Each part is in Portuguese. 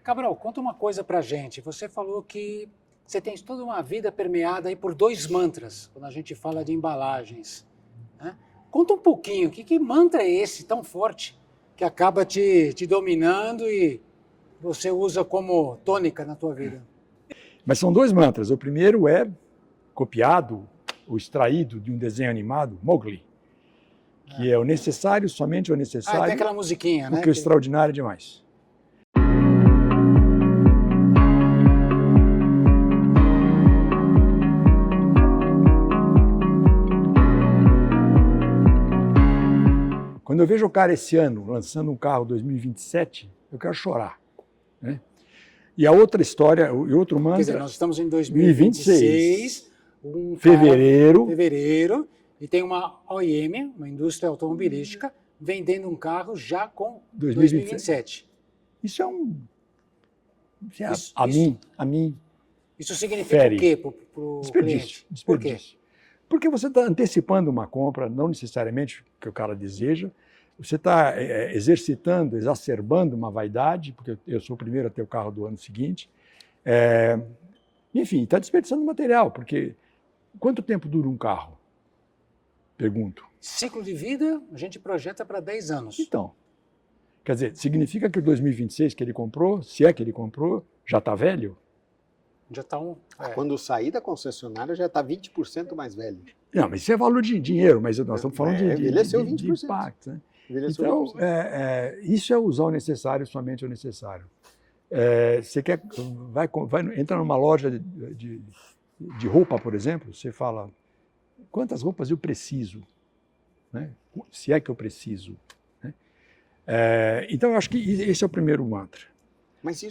Cabral, conta uma coisa pra gente. Você falou que você tem toda uma vida permeada aí por 2 mantras, quando a gente fala de embalagens, né? Conta um pouquinho, que mantra é esse tão forte que acaba te dominando e você usa como tônica na tua vida? Mas são 2 mantras. O primeiro é copiado ou extraído de um desenho animado, Mowgli, que é o necessário, somente o necessário, tem aquela musiquinha, né? porque o extraordinário é demais. Quando eu vejo o cara esse ano lançando um carro 2027, eu quero chorar, né? E a outra história, e outro mantra... Quer dizer, nós estamos em 2026, fevereiro, e tem uma OEM, uma indústria automobilística, vendendo um carro já com 2027. Isso é um... A mim isso significa fere. O quê para o cliente? Desperdício. Por quê? Porque você está antecipando uma compra, não necessariamente o que o cara deseja, você está exercitando, exacerbando uma vaidade, porque eu sou o primeiro a ter o carro do ano seguinte. Enfim, está desperdiçando material, porque quanto tempo dura um carro? Pergunto. Ciclo de vida, a gente projeta para 10 anos. Então, quer dizer, significa que o 2026 que ele comprou, se é que ele comprou, já está velho? Já está Quando sair da concessionária já está 20% mais velho. Não, mas isso é valor de dinheiro, mas nós estamos falando de impacto, né? Então, isso é usar o necessário, somente o necessário. Você quer, entra numa loja de roupa, por exemplo, você fala, quantas roupas eu preciso? Né? Se é que eu preciso. Né? Então, eu acho que esse é o primeiro mantra. Mas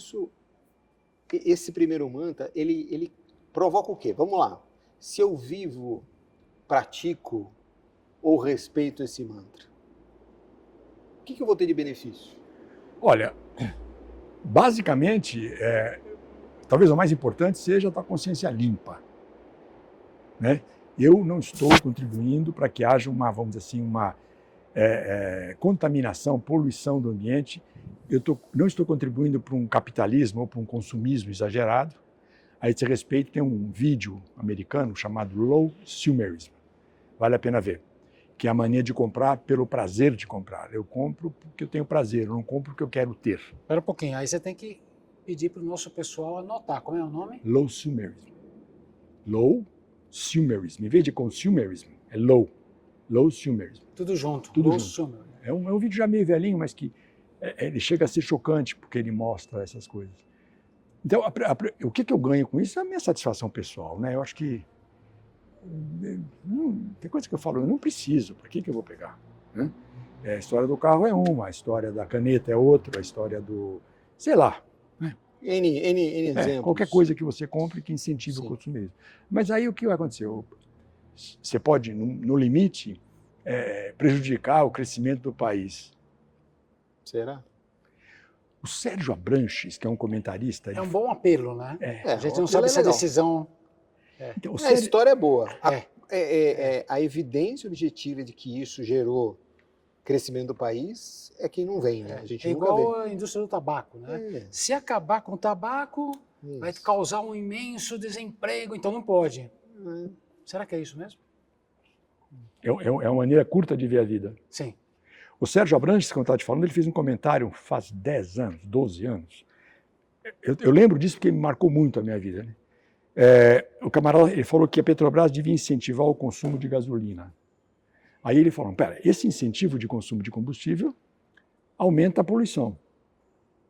esse primeiro mantra, ele provoca o quê? Vamos lá. Se eu vivo, pratico ou respeito esse mantra, o que eu vou ter de benefício? Olha, basicamente, talvez o mais importante seja a tua consciência limpa. Né? Eu não estou contribuindo para que haja vamos dizer assim, uma contaminação, poluição do ambiente. Não estou contribuindo para um capitalismo ou para um consumismo exagerado. A esse respeito, tem um vídeo americano chamado Low Consumerism. Vale a pena ver. Que é a mania de comprar pelo prazer de comprar. Eu compro porque eu tenho prazer, eu não compro porque eu quero ter. Espera um pouquinho, aí você tem que pedir para o nosso pessoal anotar. Como é o nome? Low Consumerism. Low Consumerism. Em vez de consumerism, é low. Low Consumerism. Tudo junto. Tudo junto. É um vídeo já meio velhinho, mas que ele chega a ser chocante porque ele mostra essas coisas. Então, o que eu ganho com isso é a minha satisfação pessoal, né? Eu acho que tem coisa que eu falo, eu não preciso, para que eu vou pegar? Né? A história do carro é uma, a história da caneta é outra, a história do, sei lá. Né? N exemplos. Qualquer coisa que você compre que incentive o consumismo. Mas aí o que vai acontecer? Você pode, no limite, prejudicar o crescimento do país. Será? O Sérgio Abranches, que é um comentarista... É um bom apelo, né? A gente não o sabe apelo se a decisão... Então, a história é boa. A evidência objetiva de que isso gerou crescimento do país é quem não vem, né? A gente nunca igual vê. a indústria do tabaco, né? Se acabar com o tabaco, vai causar um imenso desemprego, então não pode. Será que é isso mesmo? É uma maneira curta de ver a vida. Sim. O Sérgio Abranches, como eu estava te falando, ele fez um comentário faz 10 anos, 12 anos. Eu lembro disso porque me marcou muito a minha vida, né? O camarada ele falou que a Petrobras devia incentivar o consumo de gasolina. Aí ele falou, esse incentivo de consumo de combustível aumenta a poluição.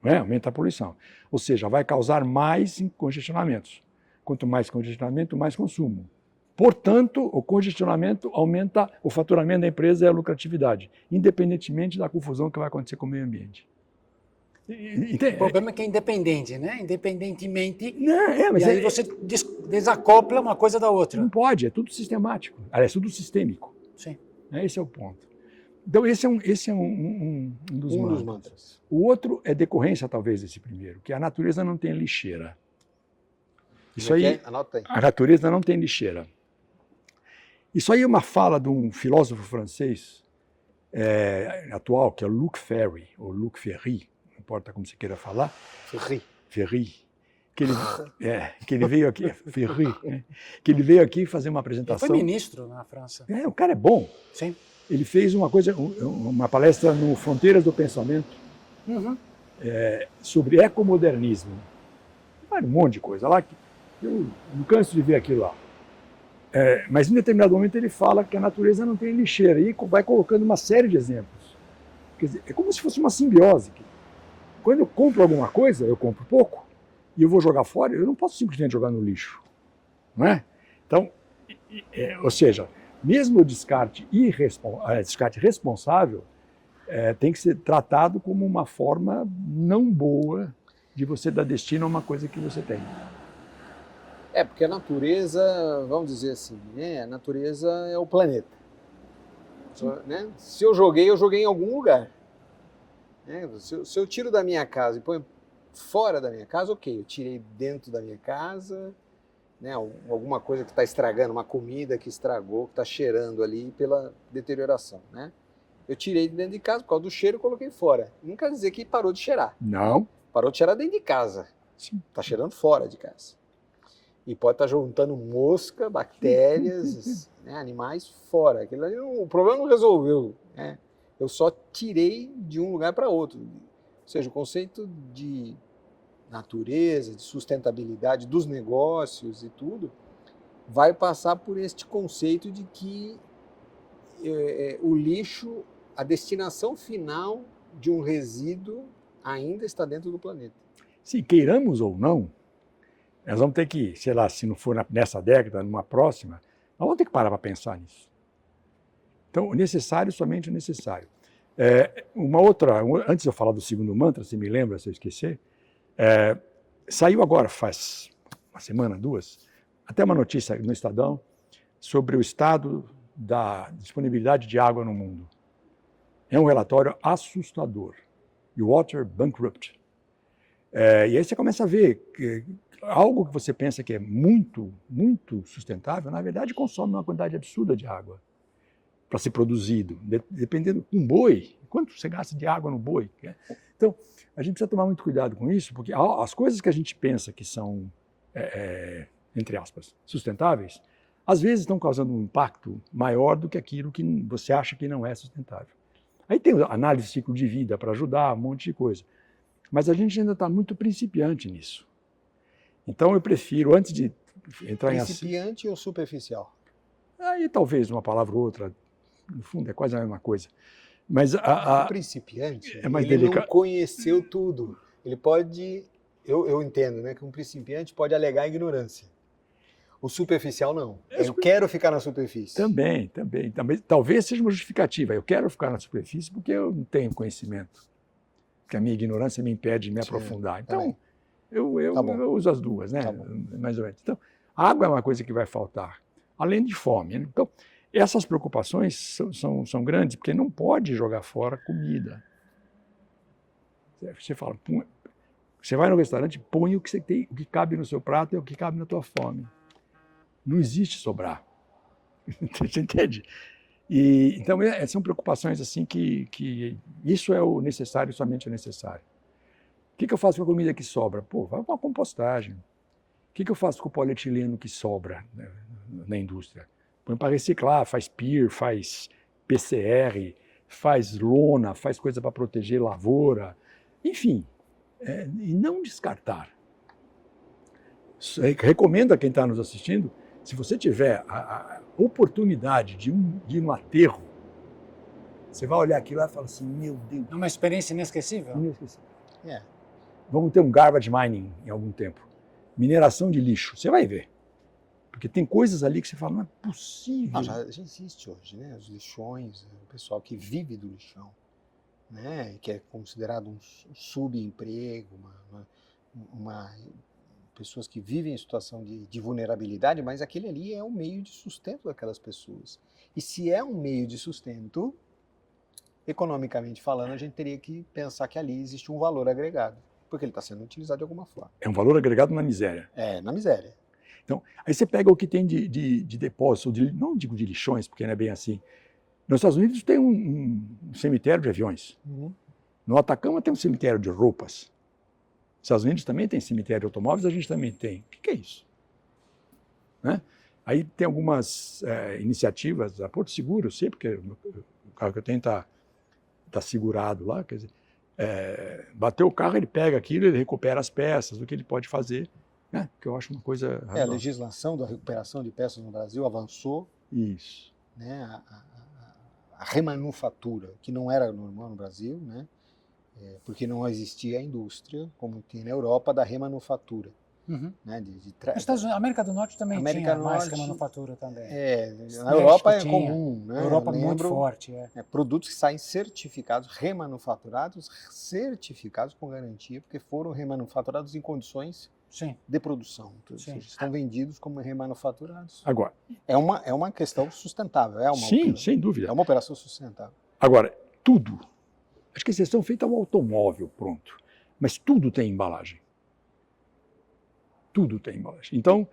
Né? Aumenta a poluição. Ou seja, vai causar mais congestionamentos. Quanto mais congestionamento, mais consumo. Portanto, o congestionamento aumenta o faturamento da empresa e a lucratividade, independentemente da confusão que vai acontecer com o meio ambiente. O problema é que é independente, né? Independentemente. Mas e aí você desacopla uma coisa da outra. Não pode, é tudo sistemático. Aliás, tudo sistêmico. Sim. Esse é o ponto. Então, esse é um dos mantras. O outro é decorrência, talvez, desse primeiro, que a natureza não tem lixeira. Isso aí, anota aí. A natureza não tem lixeira. Isso aí é uma fala de um filósofo francês atual, que é Luc Ferry, ou Luc Ferry, não importa como você queira falar. Ferry, que ele veio aqui, Ferry, né? Que ele veio aqui fazer uma Ele apresentação. foi ministro na França. O cara é bom. Sim. Ele fez uma palestra no Fronteiras do Pensamento Uhum. sobre ecomodernismo. Um monte de coisa lá que eu não canso de ver aquilo lá. Mas em determinado momento ele fala que a natureza não tem lixeira e vai colocando uma série de exemplos. Quer dizer, é como se fosse uma simbiose. Quando eu compro alguma coisa, eu compro pouco e eu vou jogar fora, eu não posso simplesmente jogar no lixo. Não é? Então, ou seja, mesmo o descarte responsável tem que ser tratado como uma forma não boa de você dar destino a uma coisa que você tem. Porque a natureza, vamos dizer assim, né? A natureza é o planeta. Né? Se eu joguei em algum lugar. Né? Se eu tiro da minha casa e ponho fora da minha casa, ok, eu tirei dentro da minha casa, né? Alguma coisa que está estragando, uma comida que estragou, que está cheirando ali pela deterioração. Né? Eu tirei de dentro de casa por causa do cheiro e coloquei fora. Não quer dizer que parou de cheirar. Não. Parou de cheirar dentro de casa. Está cheirando fora de casa. E pode estar juntando mosca, bactérias, né, animais fora. Aquilo ali o problema não resolveu. Né? Eu só tirei de um lugar para outro. Ou seja, o conceito de natureza, de sustentabilidade dos negócios e tudo, vai passar por este conceito de que o lixo, a destinação final de um resíduo ainda está dentro do planeta. Se queiramos ou não, nós vamos ter que, sei lá, se não for nessa década, numa próxima, nós vamos ter que parar para pensar nisso. Então, o necessário, somente o necessário. Antes de eu falar do segundo mantra, se me lembra, se eu esquecer, saiu agora, faz uma semana, 2, até uma notícia no Estadão sobre o estado da disponibilidade de água no mundo. É um relatório assustador. Water Bankrupt. E aí você começa a ver que algo que você pensa que é muito, muito sustentável, na verdade consome uma quantidade absurda de água para ser produzido, dependendo um boi, quanto você gasta de água no boi. Né? Então, a gente precisa tomar muito cuidado com isso, porque as coisas que a gente pensa que são, entre aspas, sustentáveis, às vezes estão causando um impacto maior do que aquilo que você acha que não é sustentável. Aí tem análise de ciclo de vida para ajudar, um monte de coisa. Mas a gente ainda está muito principiante nisso. Então eu prefiro, antes de entrar em... Principiante ou superficial? Aí talvez uma palavra ou outra, no fundo é quase a mesma coisa. Mas o principiante, é mais ele não conheceu tudo. Ele pode, eu entendo, né, que um principiante pode alegar ignorância. O superficial não. Eu quero ficar na superfície. Também. Talvez seja uma justificativa. Eu quero ficar na superfície porque eu não tenho conhecimento. Porque a minha ignorância me impede de me aprofundar. Então, eu uso as duas, né? Mais ou menos. Então, a água é uma coisa que vai faltar, além de fome. Né? Então, essas preocupações são grandes, porque não pode jogar fora comida. Você fala, você vai no restaurante, põe o que você tem, o que cabe no seu prato e o que cabe na tua fome. Não existe sobrar. Você entende? Então, são preocupações assim que isso é o necessário, somente o necessário. O que eu faço com a comida que sobra? Vai para a compostagem. O que eu faço com o polietileno que sobra na indústria? Põe para reciclar, faz PIR, faz PCR, faz lona, faz coisa para proteger lavoura. Enfim, e não descartar. Recomendo a quem está nos assistindo, se você tiver a oportunidade de ir no aterro, você vai olhar aquilo lá e fala assim, meu Deus. É uma experiência inesquecível? Inesquecível. Vamos ter um garbage mining em algum tempo. Mineração de lixo, você vai ver. Porque tem coisas ali que você fala, não é possível. Já existe hoje, né? Os lixões, o pessoal que vive do lixão, né? Que é considerado um subemprego, pessoas que vivem em situação de vulnerabilidade, mas aquele ali é um meio de sustento daquelas pessoas. E se é um meio de sustento, economicamente falando, a gente teria que pensar que ali existe um valor agregado, porque ele está sendo utilizado de alguma forma. É um valor agregado na miséria. Na miséria. Então, aí você pega o que tem de depósito, não digo de lixões, porque não é bem assim. Nos Estados Unidos tem um cemitério de aviões. No Atacama tem um cemitério de roupas. Estados Unidos também tem cemitério de automóveis, a gente também tem. O que é isso? Né? Aí tem algumas iniciativas, a Porto Seguro, eu sei, porque o carro que eu tenho está segurado lá, quer dizer, bateu o carro, ele pega aquilo, ele recupera as peças, o que ele pode fazer, né? Que eu acho uma coisa razoável. A legislação da recuperação de peças no Brasil avançou. Isso. Né? A remanufatura, que não era normal no Brasil, né? Porque não existia a indústria, como tem na Europa, da remanufatura. Uhum. Né? A América do Norte também tinha mais remanufatura também. Na Europa é comum. Né? Na Europa é muito forte. Produtos que saem certificados, remanufaturados, certificados com garantia, porque foram remanufaturados em condições de produção. Então, estão vendidos como remanufaturados. Agora, é uma questão sustentável. Sim, sem dúvida. É uma operação sustentável. Agora, tudo. Acho que a exceção feita é um automóvel, pronto. Mas tudo tem embalagem. Tudo tem embalagem. Então,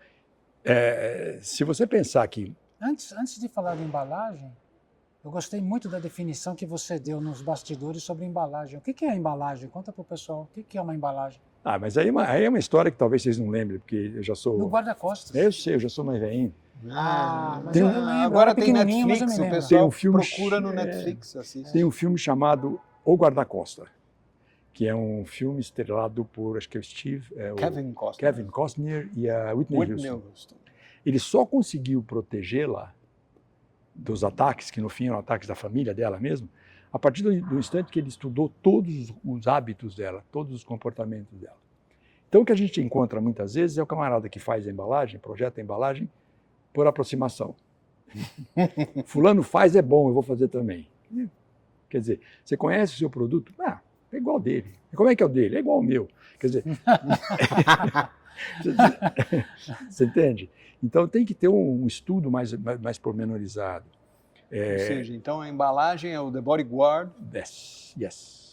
se você pensar que... Antes de falar de embalagem, eu gostei muito da definição que você deu nos bastidores sobre embalagem. O que é a embalagem? Conta para o pessoal. O que é uma embalagem? Mas aí é uma história que talvez vocês não lembrem, porque eu já sou... No guarda-costas. Eu sei, eu já sou mais velhinho. Mas eu lembro. Agora tem Netflix, o pessoal tem um filme, procura no Netflix. Assiste. Tem um filme chamado O Guarda-Costas, que é um filme estrelado por, acho que é o Kevin Costner e a Whitney Houston. Ele só conseguiu protegê-la dos ataques, que no fim eram ataques da família dela mesmo, a partir do instante que ele estudou todos os hábitos dela, todos os comportamentos dela. Então o que a gente encontra muitas vezes é o camarada que faz a embalagem, projeta a embalagem, por aproximação. Fulano faz, é bom, eu vou fazer também. Quer dizer, você conhece o seu produto? É igual dele. E como é que é o dele? É igual ao meu. Quer dizer, você entende? Então tem que ter um estudo mais pormenorizado. Ou seja, então a embalagem é o the bodyguard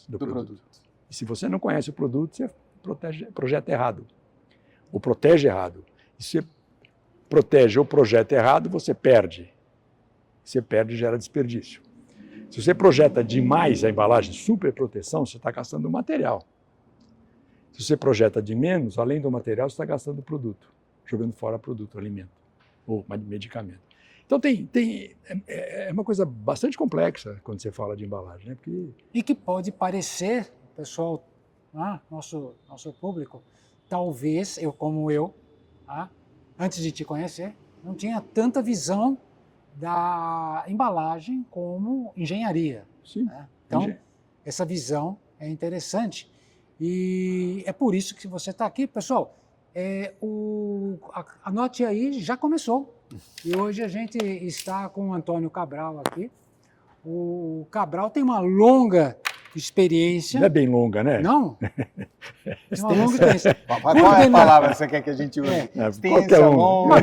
do produto. E se você não conhece o produto, você projeta errado. Ou protege errado. E se você protege ou projeta errado, você perde. Você perde e gera desperdício. Se você projeta demais a embalagem, super proteção, você está gastando material. Se você projeta de menos, além do material, você está gastando produto, jogando fora produto, alimento ou medicamento. Então é uma coisa bastante complexa quando você fala de embalagem. Né? E que pode parecer, pessoal, nosso público, talvez, como eu, antes de te conhecer, não tinha tanta visão da embalagem como engenharia. Sim. Né? Então, essa visão é interessante. E é por isso que você está aqui. Pessoal, anote aí, já começou. E hoje a gente está com o Antônio Cabral aqui. O Cabral tem uma longa experiência. Não é bem longa, né? Não? Tem uma longa experiência. Qual é a palavra que você quer que a gente use? Qualquer uma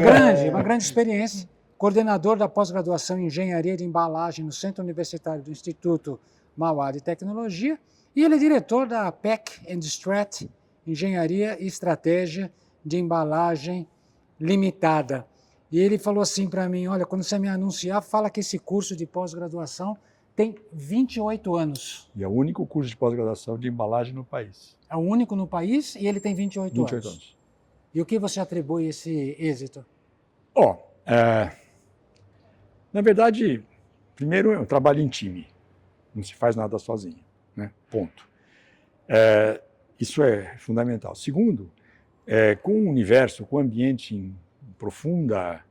grande experiência. Coordenador da pós-graduação em Engenharia de Embalagem no Centro Universitário do Instituto Mauá de Tecnologia. E ele é diretor da PEC and Strat, Engenharia e Estratégia de Embalagem Limitada. E ele falou assim para mim, olha, quando você me anunciar, fala que esse curso de pós-graduação tem 28 anos. E é o único curso de pós-graduação de embalagem no país. É o único no país e ele tem 28 anos. E o que você atribui esse êxito? Na verdade, primeiro é um trabalho em time. Não se faz nada sozinho. Né? Ponto. Isso é fundamental. Segundo, com o universo, com o ambiente em profunda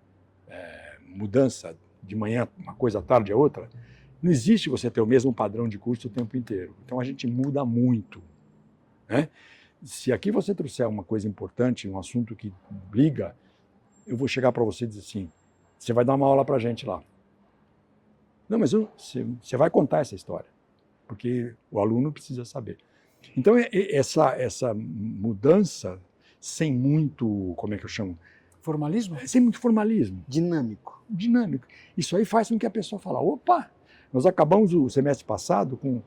mudança, de manhã uma coisa, à tarde a outra, não existe você ter o mesmo padrão de curso o tempo inteiro. Então a gente muda muito. Né? Se aqui você trouxer uma coisa importante, um assunto que liga, eu vou chegar para você e dizer assim, você vai dar uma aula para a gente lá. Não, mas você vai contar essa história, porque o aluno precisa saber. Então, essa mudança sem muito, como é que eu chamo? Formalismo? Sem muito formalismo. Dinâmico. Isso aí faz com que a pessoa fale, opa, nós acabamos o semestre passado com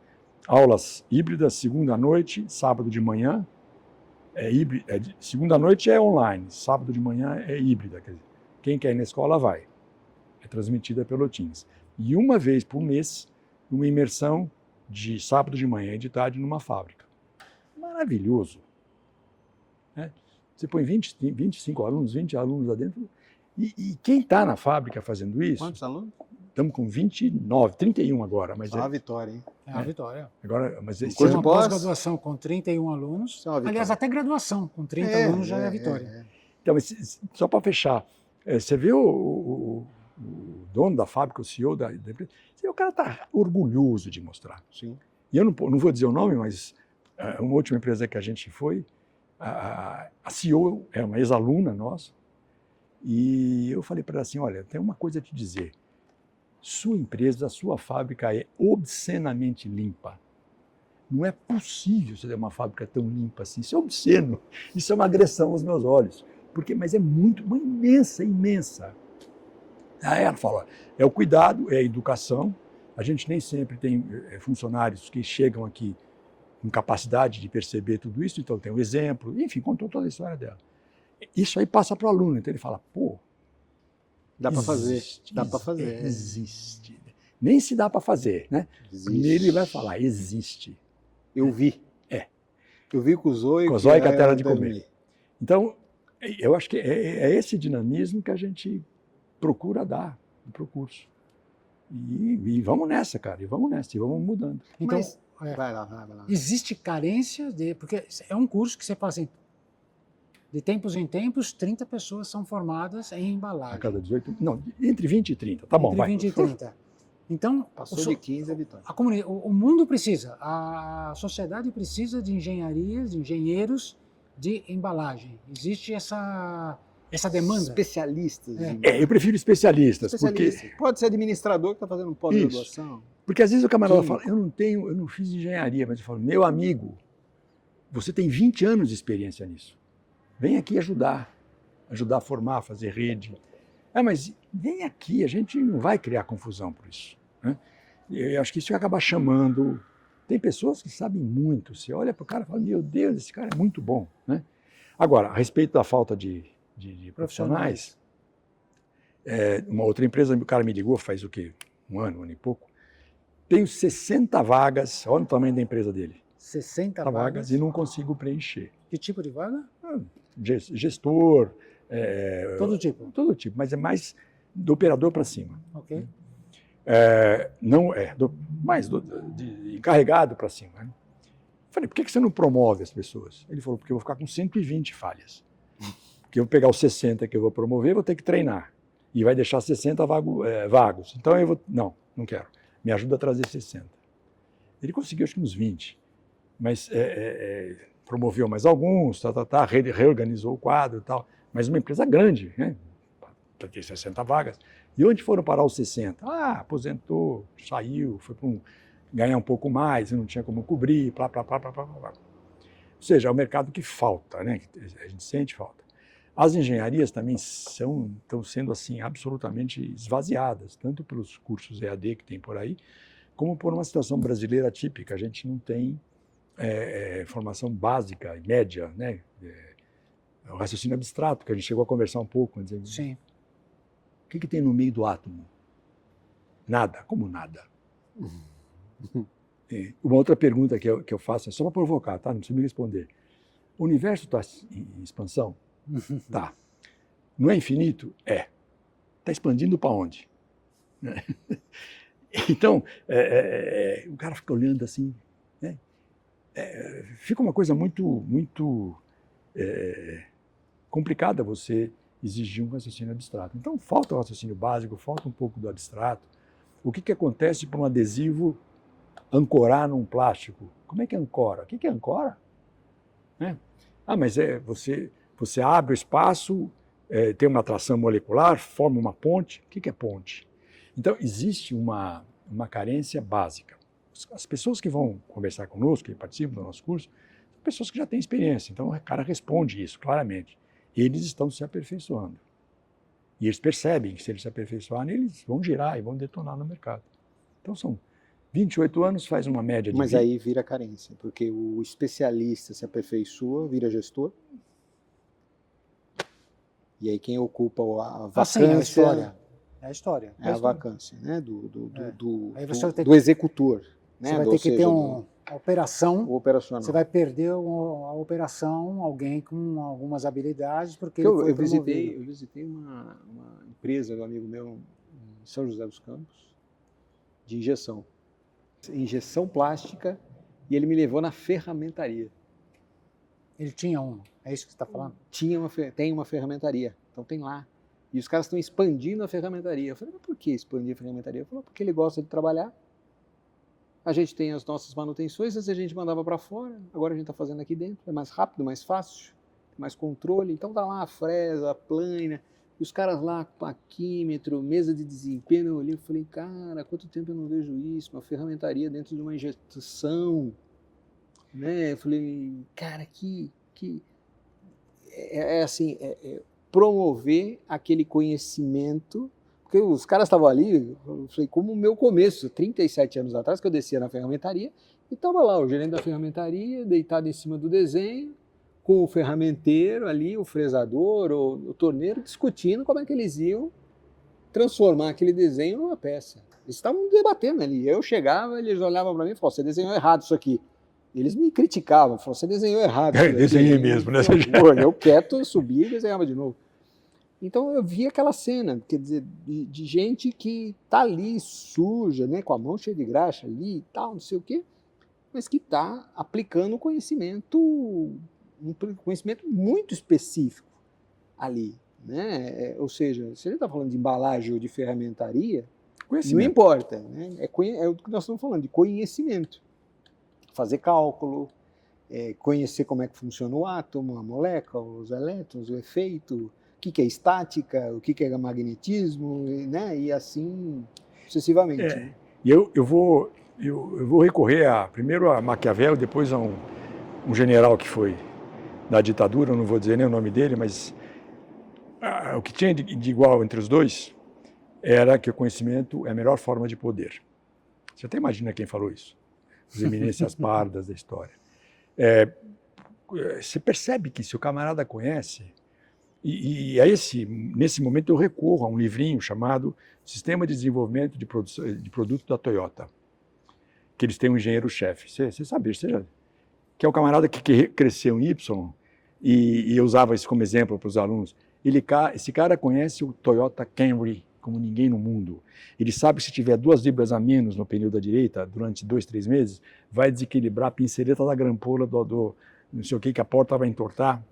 aulas híbridas, segunda à noite, sábado de manhã, segunda à noite é online, sábado de manhã é híbrida, quer dizer, quem quer ir na escola vai. É transmitida pelo Teams. E uma vez por mês, uma imersão de sábado de manhã e de tarde numa fábrica. Maravilhoso. né? Você põe 25 alunos, 20 alunos lá dentro, e quem está na fábrica fazendo isso... Quantos alunos? Estamos com 29, 31 agora. Mas Só uma vitória, hein? É uma vitória. Agora, mas Um esse curso Uma de pós? pós-graduação com 31 alunos. Isso é uma vitória. Aliás, até graduação com 30 alunos já é vitória. Então, mas só para fechar, você vê o dono da fábrica, o CEO da empresa, o cara está orgulhoso de mostrar. Sim. E eu não vou dizer o nome, mas uma última empresa que a gente foi, a CEO é uma ex-aluna nossa, e eu falei para ela assim, olha, tem uma coisa a te dizer, sua empresa, a sua fábrica é obscenamente limpa. Não é possível você ter uma fábrica tão limpa assim, isso é obsceno, isso é uma agressão aos meus olhos, mas é uma imensa. Aí ela fala, é o cuidado, é a educação, a gente nem sempre tem funcionários que chegam aqui com capacidade de perceber tudo isso, então tem um exemplo, enfim, contou toda a história dela. Isso aí passa para o aluno, então ele fala, pô, dá para fazer, dá para fazer. Existe. Nem se dá para fazer, né? Existe. Primeiro ele vai falar, existe. Eu vi. Eu vi com o zóio. Com o zóio e com a tela de comer. Então, eu acho que é esse dinamismo que a gente procura dar para o curso. E vamos nessa, cara, e vamos mudando. Então, vai lá. Existe carência, porque é um curso que você fala assim, de tempos em tempos, 30 pessoas são formadas em embalagem. A cada 18, não, entre 20 e 30, tá bom, vai. Entre 20 e 30. Então, Passou de 15 a vitória. O mundo precisa, a sociedade precisa de engenharias, de engenheiros de embalagem. Existe essa demanda. Especialistas. Eu prefiro especialistas. Porque... Pode ser administrador que está fazendo pós-graduação. Porque às vezes o camarada fala, eu não fiz engenharia, mas eu falo, meu amigo, você tem 20 anos de experiência nisso. Vem aqui ajudar a formar, fazer rede. Mas vem aqui, a gente não vai criar confusão por isso. Né? Eu acho que isso acaba chamando. Tem pessoas que sabem muito. Você olha para o cara e fala, meu Deus, esse cara é muito bom. Né? Agora, a respeito da falta de profissionais, uma outra empresa, o cara me ligou faz o quê? Um ano e pouco. Tenho 60 vagas, olha o tamanho da empresa dele. 60 vagas e não consigo preencher. Que tipo de vaga? Gestor. Todo tipo? Todo tipo, mas é mais do operador para cima. Ok. De encarregado para cima. Né? Falei, por que você não promove as pessoas? Ele falou, porque eu vou ficar com 120 falhas. Porque eu vou pegar os 60 que eu vou promover, vou ter que treinar. E vai deixar 60 vagos. Então eu vou... Não quero. Me ajuda a trazer 60. Ele conseguiu, acho que uns 20. Mas promoveu mais alguns, reorganizou o quadro e tal. Mas uma empresa grande, né? Para ter 60 vagas. E onde foram parar os 60? Aposentou, saiu, foi para ganhar um pouco mais, não tinha como cobrir, blá. Ou seja, é o mercado que falta, né? A gente sente falta. As engenharias também estão sendo assim absolutamente esvaziadas, tanto pelos cursos EAD que tem por aí, como por uma situação brasileira típica. A gente não tem formação básica e média, né? O raciocínio abstrato, que a gente chegou a conversar um pouco. Dizer, sim. O que tem no meio do átomo? Nada. Como nada? Uma outra pergunta que eu faço, é só para provocar, tá? Não precisa me responder. O universo está em expansão? Tá. Não é infinito? É. Está expandindo para onde? Então, o cara fica olhando assim, né? Fica uma coisa muito complicada você exigir um raciocínio abstrato. Então, falta o raciocínio básico, falta um pouco do abstrato. O que acontece para um adesivo ancorar num plástico? Como é que ancora? O que ancora? Mas você abre o espaço, tem uma atração molecular, forma uma ponte. O que é ponte? Então, existe uma carência básica. As pessoas que vão conversar conosco, que participam do nosso curso, são pessoas que já têm experiência. Então, o cara responde isso claramente. Eles estão se aperfeiçoando. E eles percebem que se eles se aperfeiçoarem, eles vão girar e vão detonar no mercado. Então, são 28 anos, faz uma média de... Mas aí vira carência, porque o especialista se aperfeiçoa, vira gestor. E aí quem ocupa a vacância... é a história. É a história. É a vacância, né? Do Aí executor. né? Você vai Ou ter que ter seja, uma operação. o operacional. Você vai perder a operação, alguém com algumas habilidades, porque Porque ele foi eu visitei promovido. uma empresa do amigo meu em São José dos Campos, de injeção plástica, e ele me levou na ferramentaria. Ele tinha uma, é isso que você está falando? Tem uma ferramentaria, então tem lá. E os caras estão expandindo a ferramentaria. Eu falei, mas por que expandir a ferramentaria? Ele falou, porque ele gosta de trabalhar. A gente tem as nossas manutenções, antes a gente mandava para fora, agora a gente está fazendo aqui dentro, é mais rápido, mais fácil, mais controle. Então tá lá a fresa, a plana, e os caras lá com paquímetro, mesa de desempenho. Eu olhei e falei, cara, há quanto tempo eu não vejo isso? Uma ferramentaria dentro de uma injeção, né? Eu falei, cara, assim, promover aquele conhecimento. Porque os caras estavam ali, eu falei, como o meu começo, 37 anos atrás, que eu descia na ferramentaria, e estava lá o gerente da ferramentaria, deitado em cima do desenho, com o ferramenteiro ali, o fresador, o torneiro, discutindo como é que eles iam transformar aquele desenho numa peça. Eles estavam debatendo ali. Eu chegava, eles olhavam para mim e falavam, você desenhou errado isso aqui. Eles me criticavam, falavam, você desenhou errado. Desenhei mesmo, né? Eu quieto, subia e desenhava de novo. Então eu vi aquela cena, quer dizer, de gente que está ali suja, né, com a mão cheia de graxa ali e tal, não sei o quê, mas que está aplicando um conhecimento muito específico ali, né? Ou seja, se ele está falando de embalagem ou de ferramentaria, não importa, né? É o que nós estamos falando, de conhecimento. Fazer cálculo, conhecer como é que funciona o átomo, a molécula, os elétrons, o efeito, o que é estática, o que é magnetismo, né? E assim sucessivamente. Né? E eu vou recorrer primeiro a Maquiavel, depois a um general que foi da ditadura, não vou dizer nem o nome dele, mas o que tinha de igual entre os dois era que o conhecimento é a melhor forma de poder. Você até imagina quem falou isso? As eminências pardas da história. Você percebe que se o camarada conhece, e nesse momento eu recorro a um livrinho chamado Sistema de Desenvolvimento de Produto da Toyota, que eles têm um engenheiro-chefe. Você sabe, que é um camarada que cresceu em Y e eu usava isso como exemplo para os alunos. Esse cara conhece o Toyota Camry como ninguém no mundo. Ele sabe que se tiver 2 libras a menos no pneu da direita durante 2, 3 meses, vai desequilibrar a pinceleta da grampola do não sei o que a porta vai entortar.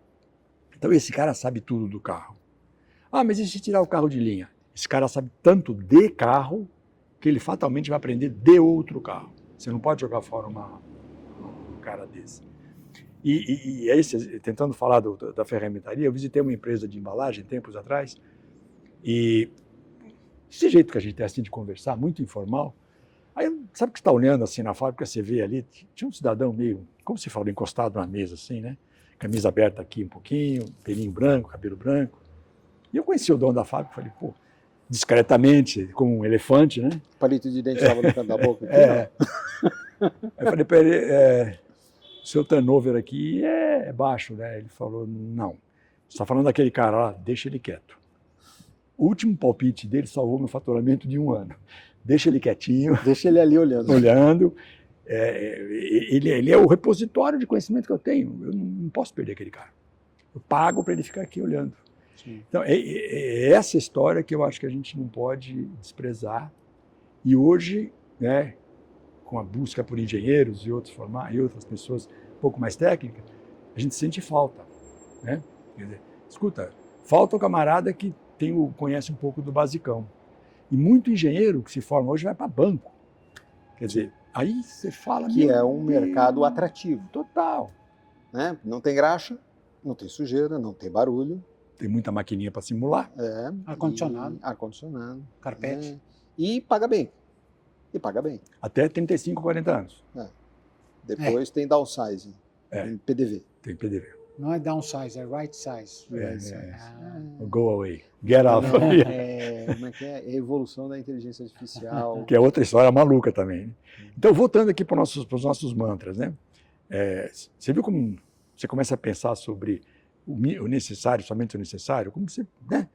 Então esse cara sabe tudo do carro. Ah, mas e se tirar o carro de linha? Esse cara sabe tanto de carro que ele fatalmente vai aprender de outro carro. Você não pode jogar fora um cara desse. E tentando falar da ferramentaria, eu visitei uma empresa de embalagem tempos atrás e esse jeito que a gente tem assim de conversar, muito informal, aí sabe que você está olhando assim na fábrica, você vê ali, tinha um cidadão meio, como se fala, encostado na mesa assim, né? Camisa aberta aqui um pouquinho, pelinho branco, cabelo branco. E eu conheci o dono da fábrica, falei, pô, discretamente, como um elefante, né? Palito de dente estava no canto da boca. Aí eu falei para ele, o seu turnover aqui é baixo, né? Ele falou, não, você está falando daquele cara lá, deixa ele quieto. O último palpite dele salvou meu faturamento de 1 ano. Deixa ele quietinho. Deixa ele ali olhando. Ele é o repositório de conhecimento que eu tenho. Eu não posso perder aquele cara. Eu pago para ele ficar aqui olhando. Sim. Então, é essa história que eu acho que a gente não pode desprezar. E hoje, né, com a busca por engenheiros e outras pessoas um pouco mais técnicas, a gente sente falta. Né? Quer dizer, escuta, falta o camarada que conhece um pouco do basicão. E muito engenheiro que se forma hoje vai para banco. Quer dizer, aí você fala... Que é um mercado atrativo. Total. Né? Não tem graxa, não tem sujeira, não tem barulho. Tem muita maquininha para simular. Ar-condicionado. Ar-condicionado. Carpete. E paga bem. Até 35, 40 anos. Depois tem downsizing. Tem PDV. Tem PDV. Não é downsize, é right size. Go away. Get out. Como é que é? Evolução da inteligência artificial. Que é outra história maluca também. Né? Então, voltando aqui para os nossos mantras, né? Você viu como você começa a pensar sobre o necessário, somente o necessário? Como você, né?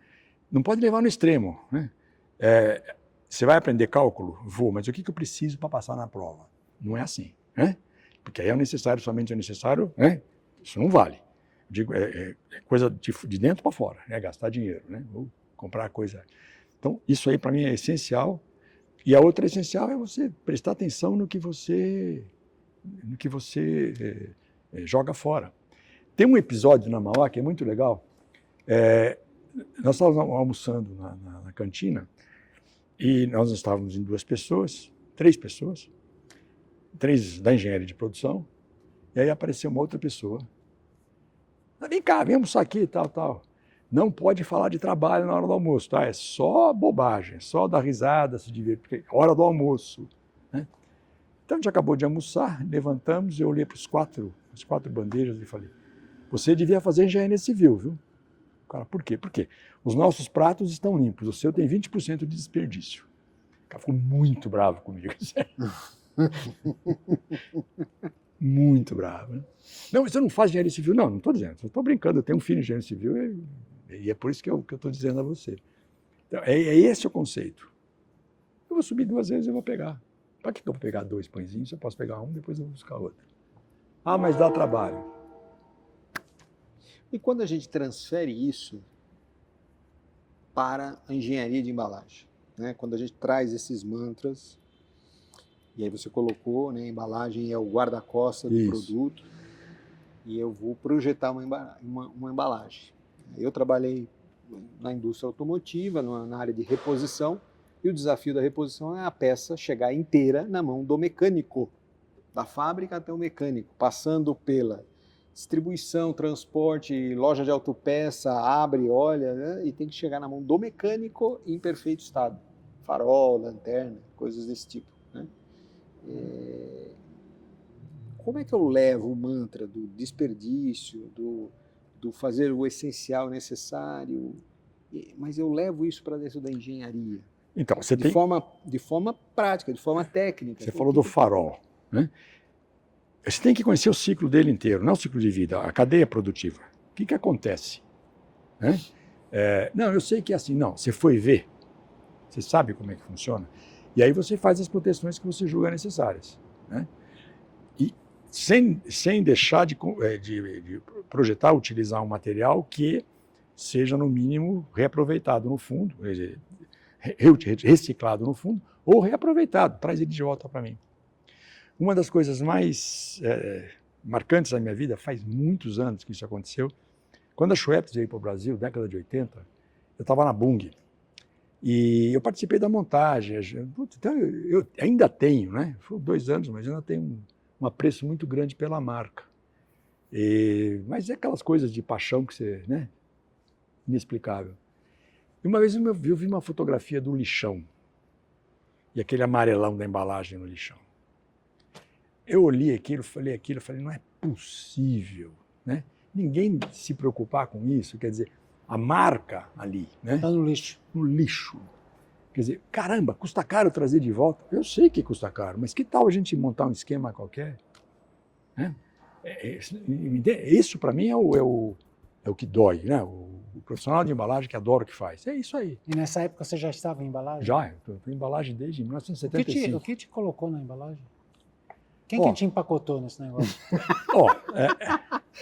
Não pode levar no extremo. Né? Você vai aprender cálculo? Vou, mas o que eu preciso para passar na prova? Não é assim, né? Porque aí é o necessário, somente o necessário, né? Isso não vale. Digo, é coisa de dentro para fora, né? Gastar dinheiro, né? Ou comprar coisa. Então, isso aí para mim é essencial. E a outra essencial é você prestar atenção no que você joga fora. Tem um episódio na Mauá que é muito legal. Nós estávamos almoçando na cantina e nós estávamos em 3 pessoas, 3 da engenharia de produção, e aí apareceu uma outra pessoa. Vem cá, vem almoçar aqui, tal. Não pode falar de trabalho na hora do almoço, tá? É só bobagem, só dar risada, se divertir, porque é hora do almoço, né? Então a gente acabou de almoçar, levantamos, eu olhei para as 4 bandejas e falei, você devia fazer engenharia civil, viu? O cara, por quê? Porque os nossos pratos estão limpos, o seu tem 20% de desperdício. O cara ficou muito bravo comigo. Muito bravo, né? Não, você não faz engenharia civil? Não estou dizendo, eu estou brincando, eu tenho um filho em engenharia civil e é por isso que eu estou dizendo a você. Então, é esse o conceito. Eu vou subir 2 vezes e eu vou pegar. Para que eu vou pegar 2 pãezinhos? Eu posso pegar um, depois eu vou buscar outro. Ah, mas dá trabalho. E quando a gente transfere isso para a engenharia de embalagem, né? Quando a gente traz esses mantras, e aí você colocou, né, a embalagem é o guarda-costas do produto, e eu vou projetar uma embalagem. Eu trabalhei na indústria automotiva, na área de reposição, e o desafio da reposição é a peça chegar inteira na mão do mecânico, da fábrica até o mecânico, passando pela distribuição, transporte, loja de autopeça, abre, olha, né, e tem que chegar na mão do mecânico em perfeito estado. Farol, lanterna, coisas desse tipo, né? Como é que eu levo o mantra do desperdício, do fazer o essencial necessário, mas eu levo isso para dentro da engenharia? Então, você de forma prática, de forma técnica. Você falou do farol, né? Você tem que conhecer o ciclo dele inteiro, não o ciclo de vida, a cadeia produtiva. O que acontece? Né? Não, eu sei que é assim. Não, você foi ver, você sabe como é que funciona, e aí você faz as proteções que você julga necessárias, né? E sem deixar de projetar, utilizar um material que seja, no mínimo, reaproveitado no fundo, reciclado no fundo, ou reaproveitado, traz ele de volta para mim. Uma das coisas mais marcantes da minha vida, faz muitos anos que isso aconteceu, quando a Schweppes veio para o Brasil, década de 80, eu estava na Bung, e eu participei da montagem. Então eu ainda tenho, né? Foi 2 anos, mas ainda tenho um apreço muito grande pela marca. Mas é aquelas coisas de paixão que você, né? Inexplicável. E uma vez eu vi uma fotografia do lixão, e aquele amarelão da embalagem no lixão. Eu olhei aquilo, falei, não é possível, né? Ninguém se preocupar com isso, quer dizer, a marca ali, né? Está no lixo. No lixo. Quer dizer, caramba, custa caro trazer de volta. Eu sei que custa caro, mas que tal a gente montar um esquema qualquer? Né? Isso para mim é o que dói, né? O profissional de embalagem que adora o que faz. É isso aí. E nessa época você já estava em embalagem? Já, eu estou em embalagem desde 1975. O que te colocou na embalagem? Quem que te empacotou nesse negócio?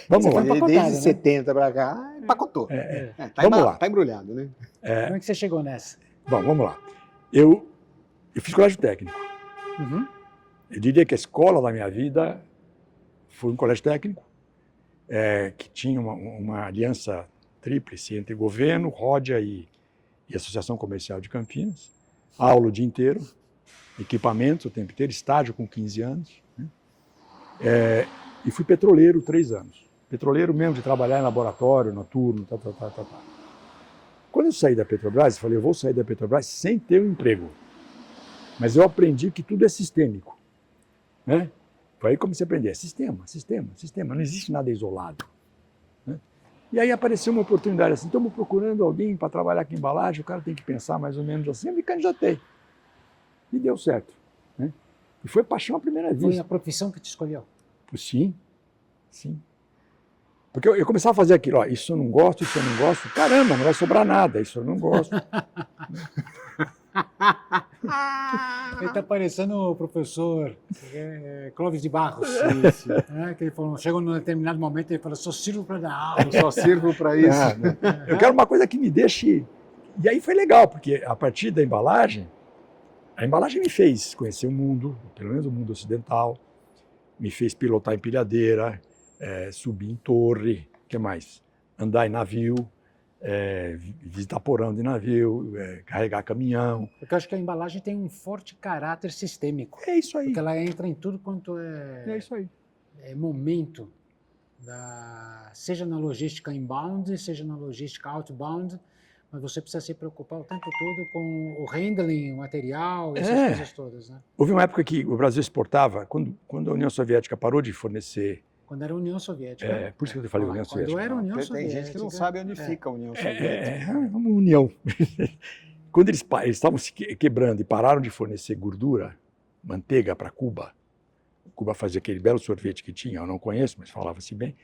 Vamos lá. Desde né? 70 para cá, empacotou. Vamos lá. Está embrulhado, né? Como é que você chegou nessa? Bom, vamos lá. Eu fiz colégio técnico. Uhum. Eu diria que a escola da minha vida foi um colégio técnico, que tinha uma aliança tríplice entre governo, Ródia e Associação Comercial de Campinas. Aula o dia inteiro, equipamentos o tempo inteiro, estágio com 15 anos. Né? E fui petroleiro 3 anos. Petroleiro mesmo, de trabalhar em laboratório, noturno, tá. Quando eu saí da Petrobras, eu falei, eu vou sair da Petrobras sem ter um emprego. Mas eu aprendi que tudo é sistêmico. Né? Foi aí que comecei a aprender. Sistema. Não existe nada isolado. Né? E aí apareceu uma oportunidade assim, estamos procurando alguém para trabalhar aqui em embalagem, o cara tem que pensar mais ou menos assim, eu me candidatei. E deu certo. Né? E foi paixão à primeira vista. Foi a profissão que te escolheu? Sim. Porque eu começava a fazer aquilo, ó, isso eu não gosto, caramba, não vai sobrar nada, isso eu não gosto. Ele está parecendo o professor Clóvis de Barros. Isso. Que ele falou, chega num determinado momento e ele fala, só sirvo para dar aula. Eu só sirvo para isso. Eu quero uma coisa que me deixe... E aí foi legal, porque a partir da embalagem, a embalagem me fez conhecer o mundo, pelo menos o mundo ocidental, me fez pilotar empilhadeira, subir em torre, o que mais? Andar em navio, visitar porão de navio, carregar caminhão. Porque eu acho que a embalagem tem um forte caráter sistêmico. É isso aí. Porque ela entra em tudo quanto É isso aí. é momento, seja na logística inbound, seja na logística outbound, mas você precisa se preocupar o tempo todo com o handling, o material, essas coisas todas, né? Houve uma época que o Brasil exportava, quando a União Soviética parou de fornecer... Quando era a União Soviética. Por isso que eu falei União Soviética. Quando era a União Tem Soviética. gente que não sabe onde fica a União Soviética. É uma união. Quando eles estavam se quebrando e pararam de fornecer gordura, manteiga para Cuba, Cuba fazia aquele belo sorvete que tinha, eu não conheço, mas falava-se bem,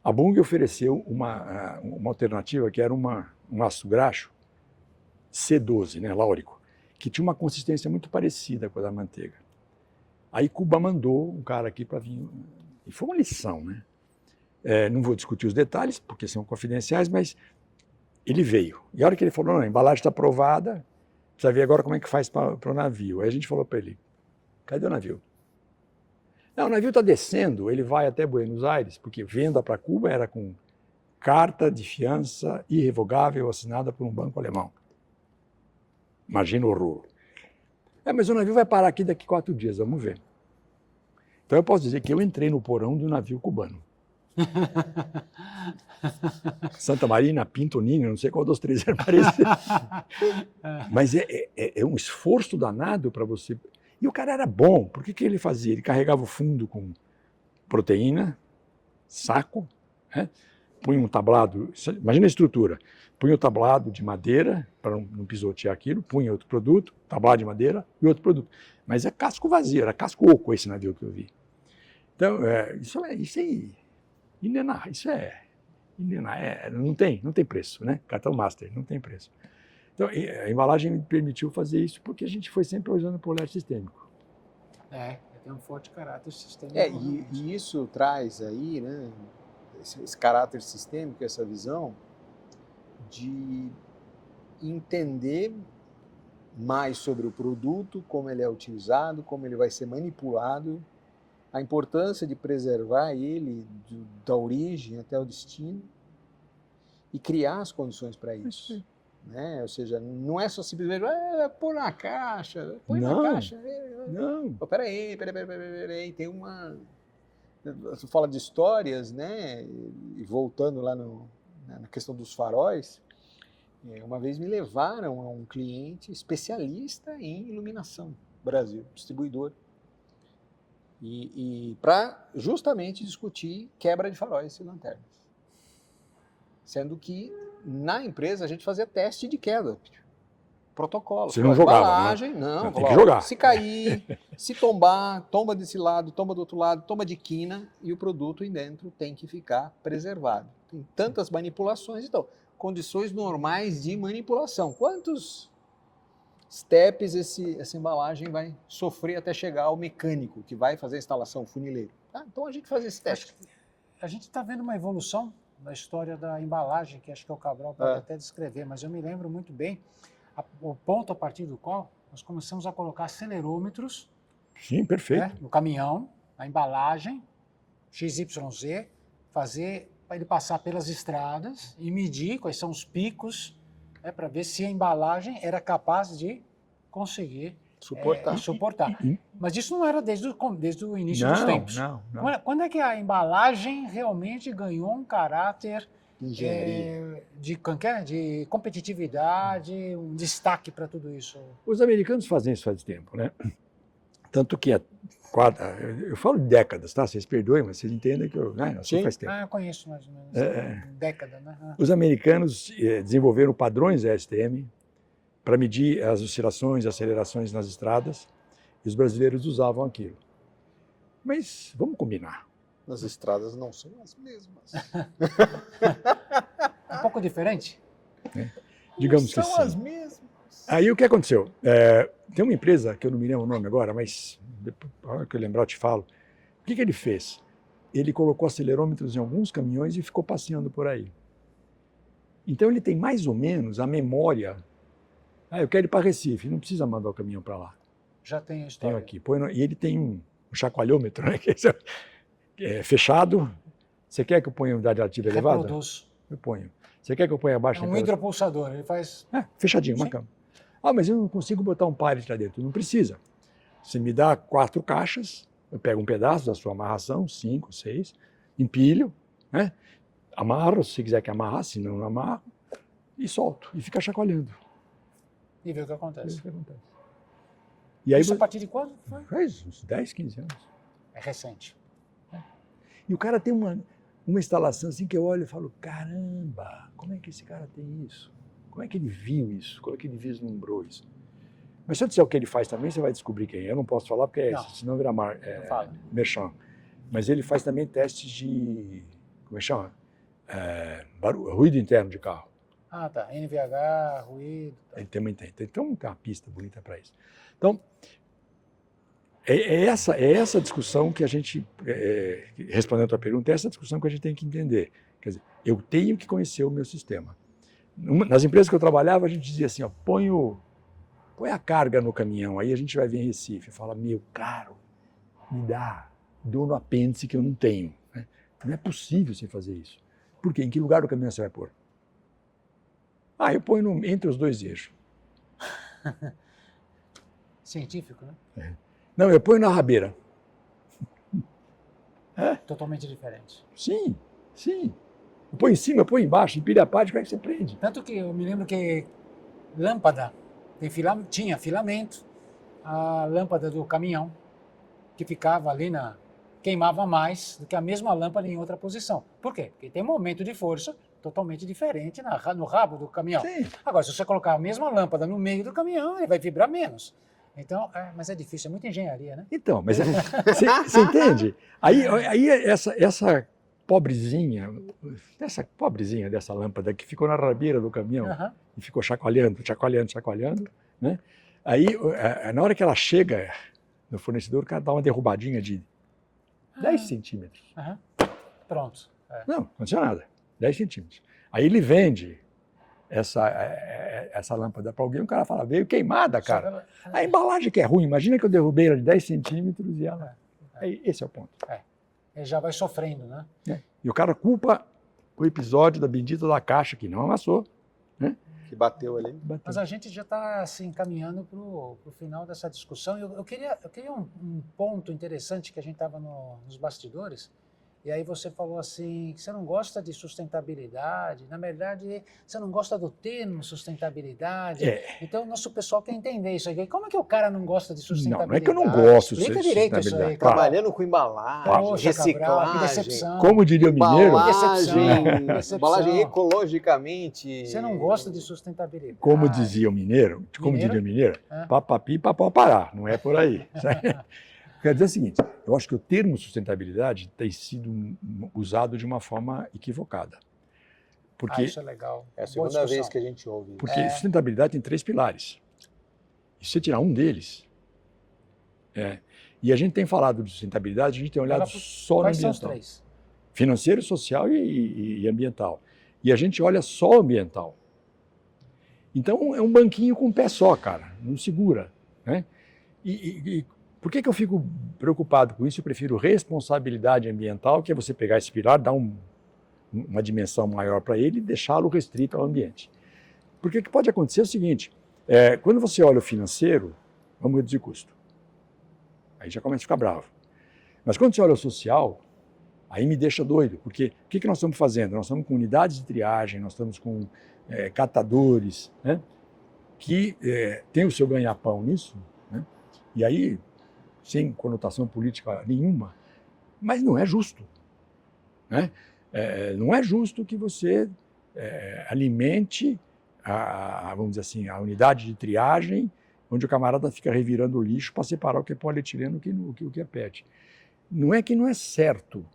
a Bunge ofereceu uma alternativa que era um ácido graxo C12, né, láurico, que tinha uma consistência muito parecida com a da manteiga. Aí Cuba mandou um cara aqui para vir, e foi uma lição, né? Não vou discutir os detalhes, porque são confidenciais, mas ele veio. E a hora que ele falou, não, a embalagem está aprovada, precisa ver agora como é que faz para o navio. Aí a gente falou para ele, cadê o navio? Não, o navio está descendo, ele vai até Buenos Aires, porque venda para Cuba era com carta de fiança irrevogável assinada por um banco alemão. Imagina o horror. Mas o navio vai parar aqui daqui 4 dias, vamos ver. Então eu posso dizer que eu entrei no porão do navio cubano. Santa Marina, Pinto, Ninho, não sei qual dos 3 era parecido. Mas é um esforço danado para você... E o cara era bom, por que ele fazia? Ele carregava o fundo com proteína, saco, né? Punha um tablado, imagina a estrutura, punha o tablado de madeira, para não pisotear aquilo, punha outro produto, tablado de madeira e outro produto. Mas é casco vazio, era casco oco esse navio que eu vi. Então, isso é inenável, não tem preço, né? Cartão Master, não tem preço. Então, a embalagem me permitiu fazer isso porque a gente foi sempre usando o poler sistêmico. Tem um forte caráter sistêmico. E isso traz aí, né, esse caráter sistêmico, essa visão de entender mais sobre o produto, como ele é utilizado, como ele vai ser manipulado, a importância de preservar ele da origem até o destino e criar as condições para isso. Né? Ou seja, não é só simplesmente pôr na caixa, põe na caixa. Não. Peraí, tem uma... Você fala de histórias, né? E voltando lá na questão dos faróis, uma vez me levaram a um cliente especialista em iluminação, Brasil, distribuidor, e para justamente discutir quebra de faróis e lanternas. Sendo que na empresa a gente fazia teste de queda, protocolo. Você não jogava, embalagem, né? Não, tem que jogar. Se cair, se tombar, tomba desse lado, tomba do outro lado, tomba de quina e o produto aí dentro tem que ficar preservado. Tem tantas manipulações, então, condições normais de manipulação. Quantos steps essa embalagem vai sofrer até chegar ao mecânico que vai fazer a instalação, o funileiro? Então a gente faz esse teste. A gente está vendo uma evolução da história da embalagem, que acho que o Cabral pode até descrever, mas eu me lembro muito bem o ponto a partir do qual nós começamos a colocar acelerômetros. Sim, perfeito. No caminhão, na embalagem, XYZ, fazer para ele passar pelas estradas e medir quais são os picos, para ver se a embalagem era capaz de conseguir suportar. Mas isso não era desde o início dos tempos. Não. Quando é que a embalagem realmente ganhou um caráter de competitividade, um destaque para tudo isso? Os americanos fazem isso faz tempo, né? Tanto que eu falo de décadas, tá? Vocês perdoem, mas vocês entendem que eu faz tempo. Eu conheço mais ou menos. Década, né? Os americanos desenvolveram padrões ESTM para medir as oscilações e acelerações nas estradas, e os brasileiros usavam aquilo. Mas vamos combinar. As estradas não são as mesmas. Um pouco diferente? Digamos que sim. São as mesmas. Aí o que aconteceu? Tem uma empresa, que eu não me lembro o nome agora, mas depois que eu lembrar eu te falo. O que ele fez? Ele colocou acelerômetros em alguns caminhões e ficou passeando por aí. Então ele tem mais ou menos a memória. Eu quero ir para Recife, não precisa mandar o caminhão para lá. Já tem a história. Tenho aqui. E ele tem um chacoalhômetro, né? Que é fechado. Você quer que eu ponha umidade relativa elevada? Reproduz. Eu ponho. Você quer que eu ponha baixa É um temperatura? hidropulsador, ele faz... Fechadinho, uma Sim. cama. Mas eu não consigo botar um pallet lá dentro. Não precisa. Você me dá 4 caixas, eu pego um pedaço da sua amarração, 5, 6, empilho, né? Amarro, se quiser que amarrar, se não amarro, e solto. E fica chacoalhando. E vê o que acontece. Isso que acontece. E aí, Isso a partir de quando? faz uns 10, 15 anos. É recente. E o cara tem uma instalação assim que eu olho e falo, caramba, como é que esse cara tem isso? Como é que ele viu isso? Como é que ele vislumbrou isso? Mas se eu disser o que ele faz também, você vai descobrir quem é. Eu não posso falar porque Não. senão vira merchan. Mas ele faz também testes de, como é que chama? Ruído interno de carro. Ah, tá. NVH, ruído. Tá. Ele também tem. Então tem uma pista bonita para isso. Então, é essa discussão que a gente, respondendo a tua pergunta, é essa discussão que a gente tem que entender. Quer dizer, eu tenho que conhecer o meu sistema. Nas empresas que eu trabalhava, a gente dizia assim, põe a carga no caminhão, aí a gente vai ver em Recife. Fala, meu caro, me dá dor no apêndice que eu não tenho. Né? Não é possível você fazer isso. Por quê? Em que lugar do caminhão você vai pôr? Eu ponho entre os 2 eixos. Científico, né? Não, eu ponho na rabeira. Totalmente diferente. Sim. Eu ponho em cima, eu ponho embaixo, empilha a parte, como é que você prende? Tanto que eu me lembro que lâmpada, tinha filamento, a lâmpada do caminhão, que ficava ali queimava mais do que a mesma lâmpada em outra posição. Por quê? Porque tem um momento de força totalmente diferente no rabo do caminhão. Sim. Agora, se você colocar a mesma lâmpada no meio do caminhão, ele vai vibrar menos. Então, mas é difícil, é muita engenharia, né? Então, mas você entende? Aí essa pobrezinha dessa lâmpada que ficou na rabeira do caminhão e ficou chacoalhando, né? Aí, na hora que ela chega no fornecedor, o cara dá uma derrubadinha de 10 centímetros. Pronto. Não aconteceu nada. 10 centímetros. Aí ele vende essa lâmpada para alguém, o cara fala, veio queimada, cara. A embalagem que é ruim, imagina que eu derrubei ela de 10 centímetros e ela... Esse é o ponto. Ele já vai sofrendo, né? E o cara culpa o episódio da bendita da caixa que não amassou, né? Que bateu ali. Mas a gente já está assim, caminhando para o final dessa discussão. Eu queria um ponto interessante que a gente estava nos bastidores. E aí você falou assim, que você não gosta de sustentabilidade, na verdade você não gosta do termo sustentabilidade. Então o nosso pessoal quer entender isso aqui. Como é que o cara não gosta de sustentabilidade? Não é que eu não gosto de Explica direito isso aí. Claro. Trabalhando com embalagem, Poxa, reciclagem. Cabral, que decepção. Como diria o mineiro, Decepção. Embalagem ecologicamente. Você não gosta de sustentabilidade. como dizia o mineiro, papapi, papau pará, não é por aí. Quer dizer o seguinte, eu acho que o termo sustentabilidade tem sido usado de uma forma equivocada. Porque, isso é legal. É a Boa segunda vez discussão. que a gente ouve isso. porque sustentabilidade tem 3 pilares. E se você tirar um deles... E a gente tem falado de sustentabilidade, a gente tem olhado só no Quais são os ambiental. 3? Financeiro, social e ambiental. E a gente olha só o ambiental. Então é um banquinho com um pé só, cara, não segura. Né? E por que eu fico preocupado com isso? Eu prefiro responsabilidade ambiental, que é você pegar esse pilar, dar uma dimensão maior para ele e deixá-lo restrito ao ambiente. Porque o que pode acontecer é o seguinte, quando você olha o financeiro, vamos reduzir custo. Aí já começa a ficar bravo. Mas quando você olha o social, aí me deixa doido, porque o que nós estamos fazendo? Nós estamos com unidades de triagem, nós estamos com catadores, né, que tem o seu ganha-pão nisso, né, e aí, sem conotação política nenhuma, mas não é justo. Né? Não é justo que você alimente, vamos dizer assim, a unidade de triagem, onde o camarada fica revirando o lixo para separar o que é polietileno o que é PET. Não é que não é certo,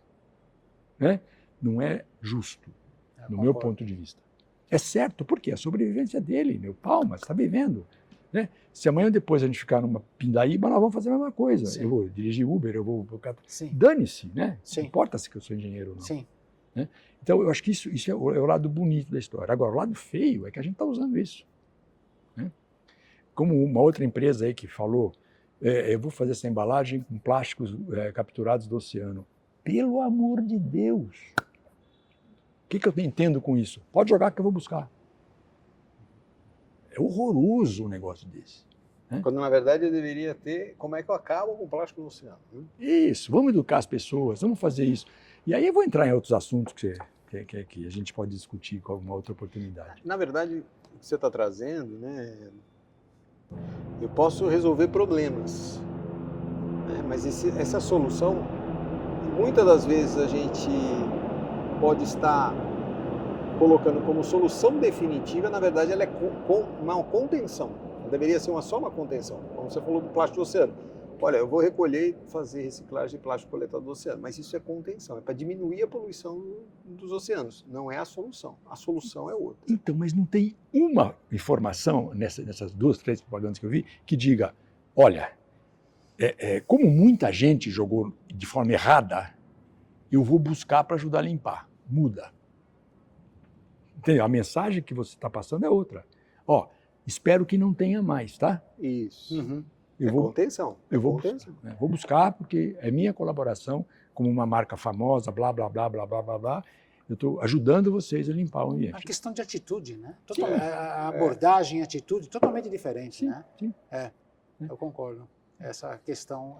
né? Não é justo, no meu ponto de vista. É certo, porque a sobrevivência dele, meu palmas, está vivendo. Né? Se amanhã ou depois a gente ficar numa pindaíba, nós vamos fazer a mesma coisa. Sim. Eu vou dirigir Uber, eu vou... Sim. Dane-se, né? Sim. Não importa se eu sou engenheiro ou não. Sim. Né? Então, eu acho que isso é o lado bonito da história. Agora, o lado feio é que a gente está usando isso. Né? Como uma outra empresa aí que falou, eu vou fazer essa embalagem com plásticos capturados do oceano. Pelo amor de Deus! O que eu entendo com isso? Pode jogar que eu vou buscar. É horroroso um negócio desse. Né? Quando, na verdade, eu deveria ter como é que eu acabo com o plástico no oceano. Né? Isso, vamos educar as pessoas, vamos fazer isso. E aí eu vou entrar em outros assuntos que a gente pode discutir com alguma outra oportunidade. Na verdade, o que você está trazendo, né, eu posso resolver problemas, né, mas essa solução, muitas das vezes a gente pode estar colocando como solução definitiva, na verdade ela é uma contenção, ela deveria ser só uma contenção, como você falou do plástico do oceano. Olha, eu vou recolher e fazer reciclagem de plástico coletado do oceano, mas isso é contenção, é para diminuir a poluição dos oceanos, não é a solução é outra. Então, mas não tem uma informação nessas 2, 3 propagandas que eu vi que diga, olha, como muita gente jogou de forma errada, eu vou buscar para ajudar a limpar, muda. Entendeu? A mensagem que você está passando é outra. Ó, espero que não tenha mais, tá? Isso. Uhum. Contenção. Eu vou buscar porque é minha colaboração como uma marca famosa, blá, blá, blá, blá, blá, blá, blá. Eu estou ajudando vocês a limpar o ambiente. A questão de atitude, né? Sim. A abordagem, a atitude, totalmente diferente, Sim, né? sim. Eu concordo. Essa questão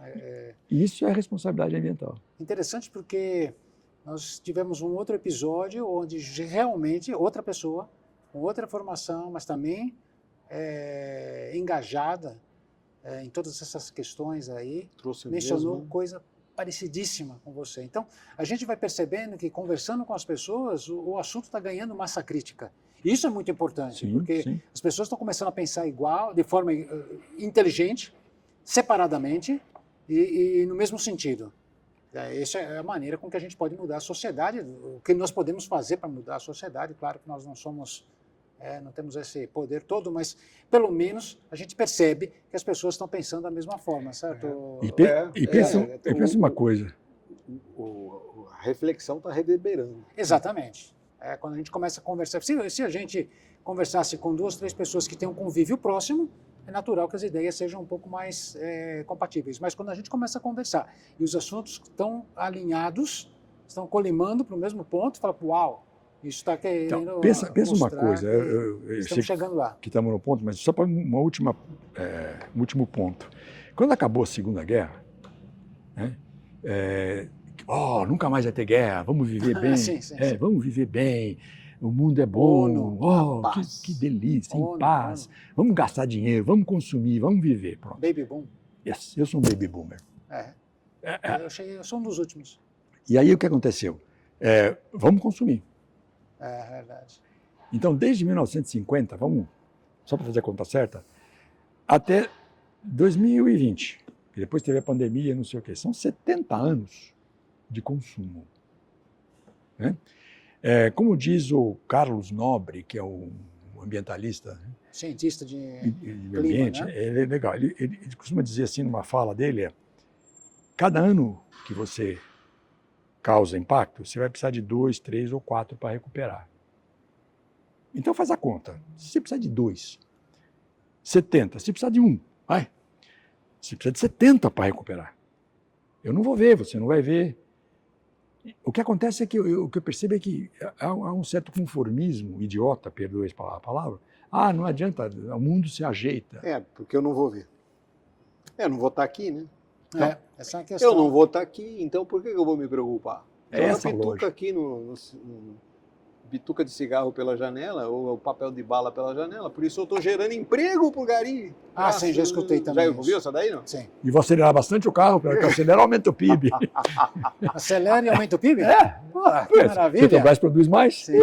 E isso é responsabilidade ambiental. interessante porque nós tivemos um outro episódio onde realmente outra pessoa, com outra formação, mas também engajada em todas essas questões aí, mencionou mesmo. coisa parecidíssima com você. Então, a gente vai percebendo que conversando com as pessoas, o assunto está ganhando massa crítica. Isso é muito importante, Sim, porque sim. as pessoas estão começando a pensar igual, de forma inteligente, separadamente e no mesmo sentido. Essa é a maneira com que a gente pode mudar a sociedade, o que nós podemos fazer para mudar a sociedade. Claro que nós não somos, não temos esse poder todo, mas pelo menos a gente percebe que as pessoas estão pensando da mesma forma, certo? E pensa uma coisa. A reflexão está reverberando. Exatamente. Quando a gente começa a conversar, se a gente conversasse com 2, 3 pessoas que têm um convívio próximo, é natural que as ideias sejam um pouco mais compatíveis. Mas quando a gente começa a conversar e os assuntos estão alinhados, estão colimando para o mesmo ponto, fala, uau, isso está querendo Então, pensa uma coisa. Estamos chegando lá. Que estamos no ponto, mas só para um último ponto. Quando acabou a Segunda Guerra, né, nunca mais vai ter guerra, vamos viver bem. Sim. Vamos viver bem. O mundo é bom, que delícia, em paz. Vamos gastar dinheiro, vamos consumir, vamos viver. Pronto. Baby boom. Yes, eu sou um baby boomer. Eu sou um dos últimos. E aí o que aconteceu? Vamos consumir. É verdade. Então, desde 1950, só para fazer a conta certa, até 2020, que depois teve a pandemia, não sei o quê, são 70 anos de consumo. Né? Como diz o Carlos Nobre, que é um ambientalista, né? Cientista de ambiente, né? Ele é legal. Ele costuma dizer assim, numa fala dele, cada ano que você causa impacto, você vai precisar de 2, 3 ou 4 para recuperar. Então faz a conta. Se você precisar de 2, 70, se precisar de 1, vai. Você precisa de 70 para recuperar. Eu não vou ver, você não vai ver. O que acontece é que o que eu percebo é que há um certo conformismo idiota, perdoe a palavra. Não adianta, o mundo se ajeita. Porque eu não vou ver. Eu não vou estar aqui, né? Então, essa é a questão. Eu não vou estar aqui, então por que eu vou me preocupar? Essa bituca lógica. Aqui no bituca de cigarro pela janela, ou o papel de bala pela janela, por isso eu estou gerando emprego pro gari. Sim, já escutei também. Já ouviu essa daí, não? Sim. E vou acelerar bastante o carro, porque acelera aumenta o PIB. Acelera e aumenta o PIB? Pô, que A maravilha. Petrobras produz mais. Sim,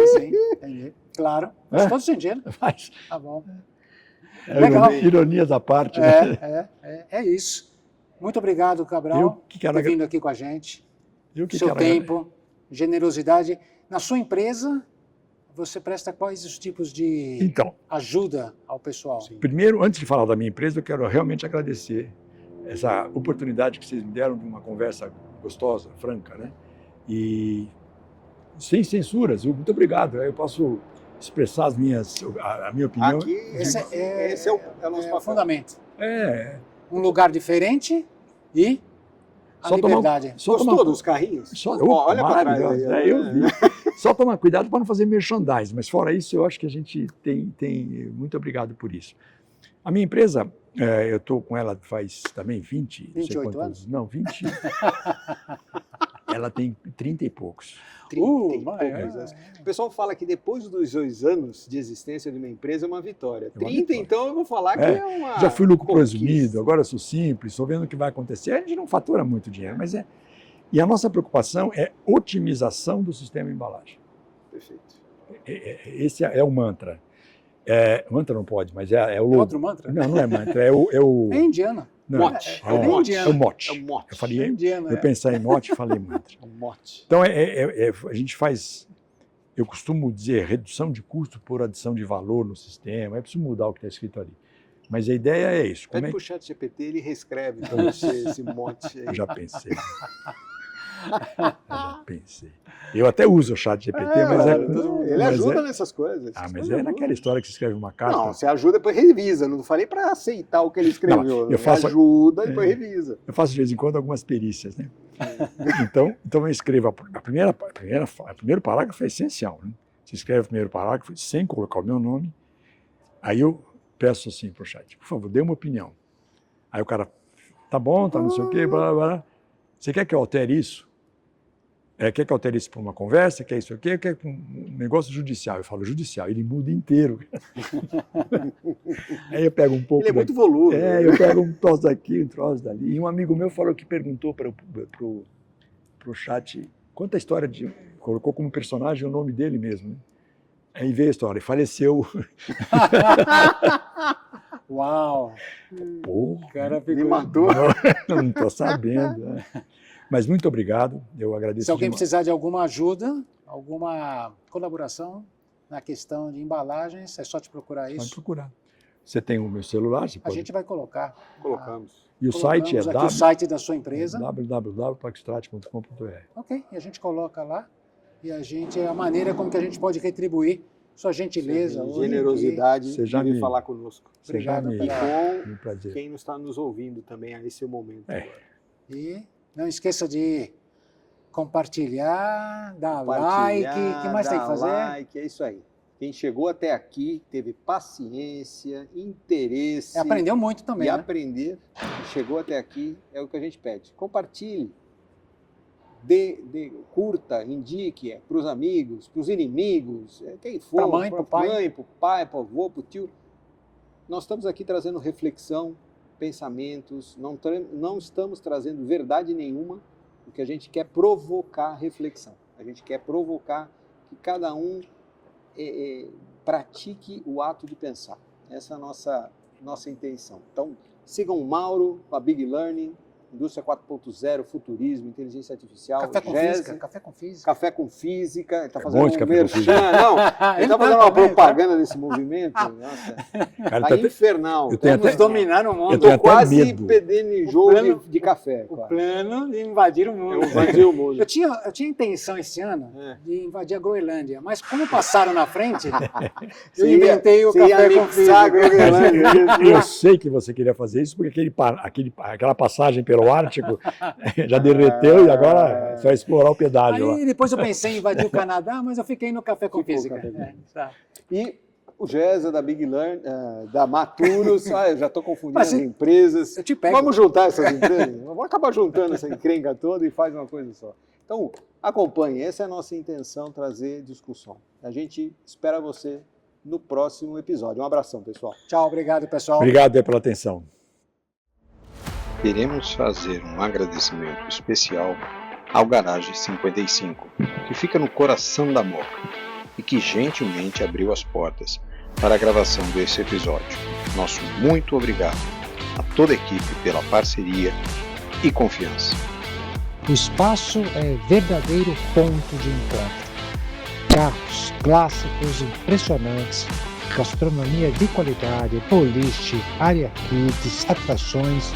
entendi. Claro, faz todo sentido. Mas, Tá bom. Legal. ironias à parte. Né? É isso. Muito obrigado, Cabral, Eu que quero por vindo aqui com a gente. Eu que Seu quero tempo, generosidade. Na sua empresa, você presta quais os tipos de Então, ajuda ao pessoal? Sim. primeiro, antes de falar da minha empresa, eu quero realmente agradecer essa oportunidade que vocês me deram de uma conversa gostosa, franca, né? E sem censuras. Muito obrigado. Eu posso expressar a minha opinião. Aqui, esse é o nosso papel. fundamento. É, Um lugar diferente e a liberdade. Gostou dos carrinhos? Olha para trás. maravilhoso. Aí, Eu vi. Só tomar cuidado para não fazer merchandising, mas fora isso, eu acho que a gente tem muito obrigado por isso. A minha empresa, eu estou com ela faz também 20, 28 anos? Não, 20. Ela tem 30 e poucos. 30 e mas poucos anos. O pessoal fala que depois dos 2 anos de existência de uma empresa é uma vitória. É uma 30, vitória. então eu vou falar que é uma Já fui lucro conquista. presumido, agora eu sou simples, estou vendo o que vai acontecer. A gente não fatura muito dinheiro, mas é. E a nossa preocupação é otimização do sistema de embalagem. Perfeito. Esse é o mantra. Mantra não pode, mas é o logo. Outro mantra? Não é mantra, é o... É indiana. Não, Mote. É o bem mote. indiano. É o mote. É um mote. Eu É falei, indiano, eu pensei em mote e falei mantra. É um mote. Então, a gente faz, eu costumo dizer, redução de custo por adição de valor no sistema. É preciso mudar o que está escrito ali. Mas a ideia é isso. Pede pro chat GPT, ele reescreve para você esse mote aí. Eu já pensei. Eu até uso o chat GPT, mas ele ajuda nessas coisas. Mas é naquela história que você escreve uma carta. Não, você ajuda, depois revisa. Não falei para aceitar o que ele escreveu. Não, eu faço- ajuda e depois revisa. Eu faço de vez em quando algumas perícias, né? Então eu escrevo o primeiro parágrafo é essencial, né? Você escreve o primeiro parágrafo sem colocar o meu nome. Aí eu peço assim pro chat, por favor, dê uma opinião. Aí o cara, tá bom, tá não sei o quê, blá, blá, blá. Você quer que eu altere isso? Quer que eu altere isso para uma conversa? Quer isso aqui? Quer um negócio judicial? Eu falo judicial, ele muda inteiro. Aí eu pego um pouco. Ele é muito volúvel. Eu pego um troço daqui, um troço dali. E um amigo meu falou que perguntou pro chat quanta história colocou como personagem o nome dele mesmo. Né? Aí veio a história, faleceu. Uau! Porra, O cara Me ficou... matou. não estou sabendo. Né? Mas muito obrigado, eu agradeço. Se alguém demais. precisar de alguma ajuda, alguma colaboração na questão de embalagens, é só te procurar Pode isso. procurar. Você tem o meu celular, você A pode. gente vai colocar. Colocamos. E o site é Colocamos aqui o site da sua empresa. www.paxtrat.com.br. Ok, e a gente coloca lá e a maneira como que a gente pode retribuir sua gentileza. hoje Generosidade Você já de vir me- falar conosco. Obrigado E pela- com Um prazer. quem nos está nos ouvindo também a esse momento. É. agora. aqui. E não esqueça de compartilhar, dar Compartilhar, like. O que mais tem que dar fazer? like, é isso aí. Quem chegou até aqui teve paciência, interesse Aprendeu muito também, e né? aprender. Chegou até aqui é o que a gente pede. Compartilhe, curta, indique para os amigos, para os inimigos, quem for, Pra mãe, pro pai. para o pai, para o avô, para o tio. Nós estamos aqui trazendo reflexão, pensamentos, não estamos trazendo verdade nenhuma, o que a gente quer provocar reflexão. A gente quer provocar que cada um pratique o ato de pensar. Essa é a nossa intenção. Então, sigam o Mauro, a Big Learning, Indústria 4.0, Futurismo, Inteligência Artificial, Café com Gese, física, café com física. Café com Física, ele está É fazendo bom esse Café com merchan. Física. Não, ele está fazendo uma também, propaganda desse movimento. Nossa, Cara, tá infernal. eu tenho Vamos até- dominar o mundo. eu tenho até Quase medo. pedenijou O plano- de café. O quase. plano de invadir o mundo. Eu invadi o mundo. Eu tinha intenção esse ano É. de invadir a Groenlândia, mas como passaram na frente, eu Você ia- inventei o você ia café com anexar a física. Groenlândia. Eu sei que você queria fazer isso, porque aquela passagem pelo Ártico já derreteu e agora você vai explorar o pedágio lá. Aí depois eu pensei em invadir o Canadá, mas eu fiquei no café com Ficou física. café com Tá. E o Gesa da Big Learn, da Maturos, eu já estou confundindo Mas as empresas. Eu te pego. Vamos juntar essas empresas? Vamos acabar juntando essa encrenca toda e faz uma coisa só. Então, acompanhe, essa é a nossa intenção, trazer discussão. A gente espera você no próximo episódio. Um abração, pessoal. Tchau, obrigado, pessoal. Obrigado aí pela atenção. Queremos fazer um agradecimento especial ao Garage 55, que fica no coração da Moca e que gentilmente abriu as portas para a gravação desse episódio. Nosso muito obrigado a toda a equipe pela parceria e confiança. O espaço é verdadeiro ponto de encontro. carros clássicos impressionantes, gastronomia de qualidade, boliche, área kids, atrações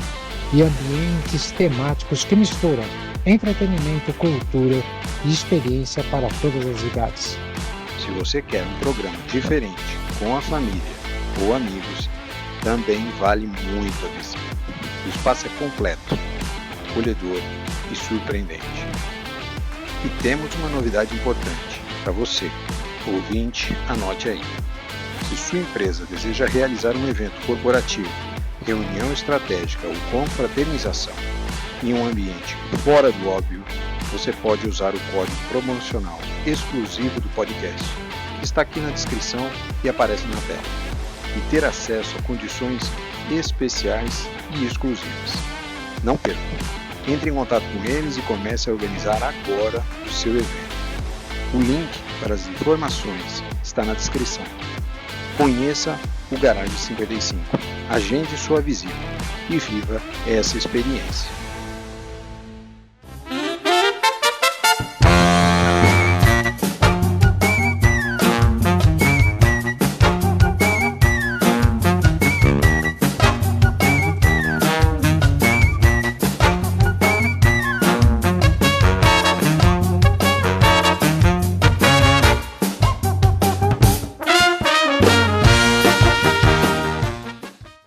e ambientes temáticos que misturam entretenimento, cultura e experiência para todas as idades. Se você quer um programa diferente, com a família ou amigos, também vale muito a visita. O espaço é completo, acolhedor e surpreendente. E temos uma novidade importante para você, ouvinte, anote aí. Se sua empresa deseja realizar um evento corporativo, reunião estratégica ou confraternização em um ambiente fora do óbvio, você pode usar o código promocional exclusivo do podcast, que está aqui na descrição e aparece na tela, e ter acesso a condições especiais e exclusivas. Não perca! Entre em contato com eles e comece a organizar agora o seu evento. O link para as informações está na descrição. Conheça o Garage 55, agende sua visita e viva essa experiência.